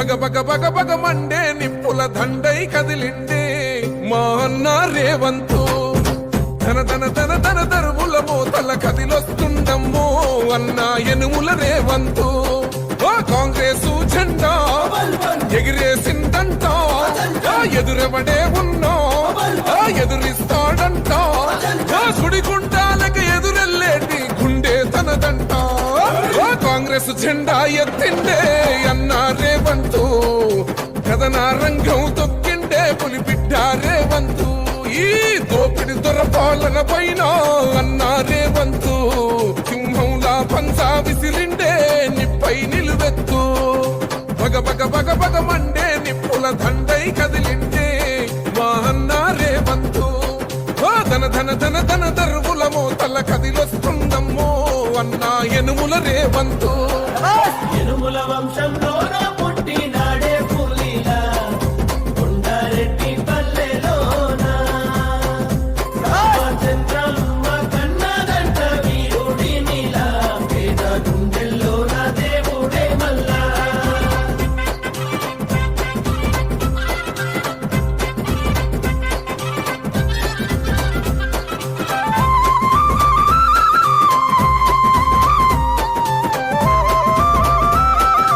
బగ బగ బగ బగ Monday నిప్పుల దండై కదిలిండే మా అన్న రేవంతు ధన ధన ధన ధన దరువుల మోతల కదిలొస్తుండమ్మో అన్న ఎనుముల రేవంతు కాంగ్రెసు జెండా ఎగిరేసిందంట ఎదురెవడే ఉన్నా ఎదురిస్తాడంట సుడిగుండాలకి ఎదురెల్లేటి గుండె తనదంట కాంగ్రెస్ జెండా ఎత్తిండే అన్న రేవంతు కథన రంగం తొక్కిండే పులిబిడ్డ రేవంతు ఈ దోపిడి దొరపాలన పైన అన్న రేవంతు సింహంలా పంచా విసిరిండే నిప్పై నిలువెత్తు బగ బగ బగ బగ మండే నిప్పుల దండై కదిలిండే మా అన్న రేవంతు ధన ధన ధన ధన దరువుల మోతల కదిలొస్తుందమ్మో అన్న ఎనుముల రేవంతు ఎనుముల వంశంలో